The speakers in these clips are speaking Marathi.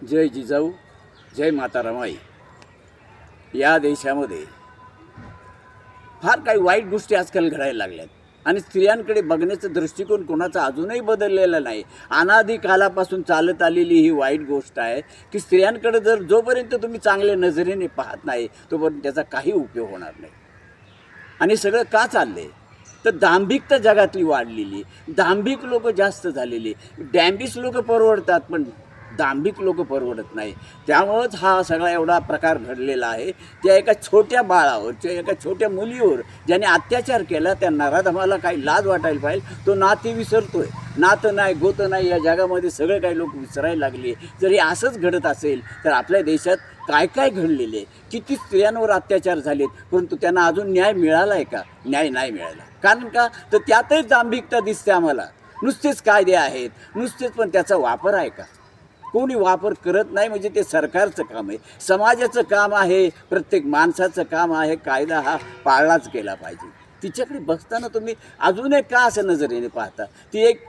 जय जिजाऊ, जय माता रमाई. या देशामध्ये फार काही वाईट गोष्टी आजकाल घडायला लागल्यात आणि स्त्रियांकडे बघण्याचा दृष्टिकोन कोणाचा अजूनही बदललेला नाही. अनादी कालापासून चालत आलेली ही वाईट गोष्ट आहे की स्त्रियांकडे जर जोपर्यंत तुम्ही चांगल्या नजरेने पाहत नाही तोपर्यंत त्याचा काही उपयोग होणार नाही. आणि सगळं का चाललंय तर दांभिकता जगातली वाढलेली, दांभिक लोक जास्त झालेली. डॅम्बिस लोक परवडतात पण दांभिक लोक परवडत नाही. त्यामुळंच हा सगळा एवढा प्रकार घडलेला आहे. त्या एका छोट्या बाळावर, त्या एका छोट्या मुलीवर ज्याने अत्याचार केला त्या नराधमाला काही लाज वाटायला पाहिजे. तो नाती विसरतोय. नातं नाही, गोतं नाही, या जगामध्ये सगळे काही लोक विसरायला लागले. जर हे असंच घडत असेल तर आपल्या देशात काय काय घडलेले, किती स्त्रियांवर अत्याचार झालेत परंतु त्यांना अजून न्याय मिळाला आहे का? न्याय नाही मिळाला. कारण का तर त्यातही दांभिकता दिसते आम्हाला. नुसतेच कायदे आहेत, नुसतेच, पण त्याचा वापर आहे का? कोणी वापर करत नाही. म्हणजे ते सरकारचं काम आहे, समाजाचं काम आहे, प्रत्येक माणसाचं काम आहे. कायदा हा पाळलाच गेला पाहिजे. तिच्याकडे बघताना तुम्ही अजूनही का असं नजरेने पाहता? ती एक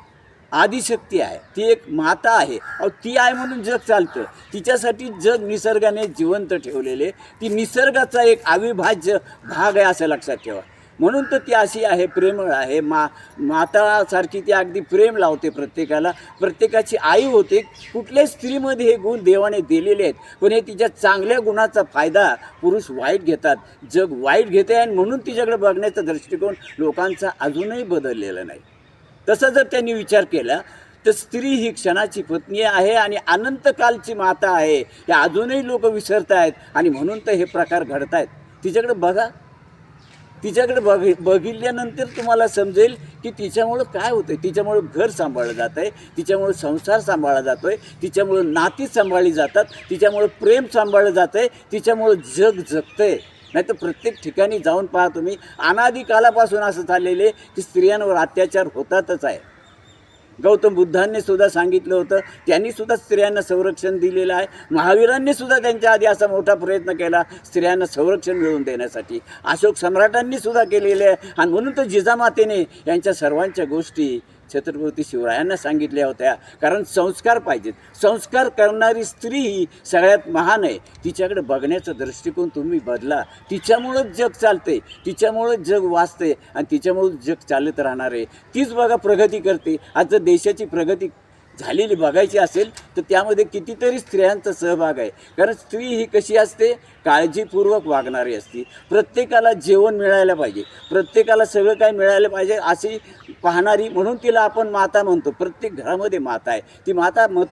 आदिशक्ती आहे, ती एक माता आहे. ती आहे म्हणून जग चालतं. तिच्यासाठी जग निसर्गाने जिवंत ठेवलेले, ती निसर्गाचा एक अविभाज्य भाग आहे असं लक्षात ठेवा. म्हणून तर ती अशी आहे, प्रेमळ आहे. मातासारखी ती अगदी प्रेम लावते प्रत्येकाला, प्रत्येकाची आई होते. कुठल्याही स्त्रीमध्ये हे गुण देवाने दिलेले आहेत, पण हे तिच्या चांगल्या गुणाचा फायदा पुरुष वाईट घेतात, जग वाईट घेते. आणि म्हणून तिच्याकडे बघण्याचा दृष्टिकोन लोकांचा अजूनही बदललेला नाही. तसं जर त्यांनी विचार केला तर स्त्री ही क्षणाची पत्नी आहे आणि अनंतकालची माता आहे. हे अजूनही लोक विसरत आहेत आणि म्हणून तर हे प्रकार घडत आहेत. तिच्याकडे बघा. तिच्याकडे बघितल्यानंतर तुम्हाला समजेल की तिच्यामुळं काय होतं. तिच्यामुळं घर सांभाळलं जात आहे, तिच्यामुळं संसार सांभाळला जातो आहे, तिच्यामुळं नाती सांभाळली जातात, तिच्यामुळं प्रेम सांभाळलं जातं आहे, तिच्यामुळं जग जगतं आहे. नाही तर प्रत्येक ठिकाणी जाऊन पहा तुम्ही, अनादी कालापासून असं चाललेले की स्त्रियांवर अत्याचार होतातच आहे. गौतम बुद्धांनी सुद्धा सांगितलं होतं, त्यांनीसुद्धा स्त्रियांना संरक्षण दिलेलं आहे. महावीरांनीसुद्धा त्यांच्या आधी असा मोठा प्रयत्न केला स्त्रियांना संरक्षण मिळवून देण्यासाठी. अशोक सम्राटांनीसुद्धा केलेले आहे. आणि म्हणून तर जिजामातेने यांच्या सर्वांच्या गोष्टी छत्रपती शिवरायांना सांगितल्या होत्या. कारण संस्कार पाहिजेत. संस्कार करणारी स्त्री ही सगळ्यात महान आहे. तिच्याकडे बघण्याचा दृष्टिकोन तुम्ही बदला. तिच्यामुळंच जग चालते, तिच्यामुळंच जग वाचते आणि तिच्यामुळंच जग चालत राहणार आहे. तीच बघा प्रगती करते. आज जर देशाची प्रगती झालेली बघायची असेल तर त्यामध्ये कितीतरी स्त्रियांचा सहभाग आहे. कारण स्त्री ही कशी असते, काळजीपूर्वक वागणारी असते. प्रत्येकाला जेवण मिळायला पाहिजे, प्रत्येकाला सगळं काय मिळायला पाहिजे अशी पाहणारी. म्हणून तिला आपण माता म्हणतो. प्रत्येक घरामध्ये माता आहे. ती माता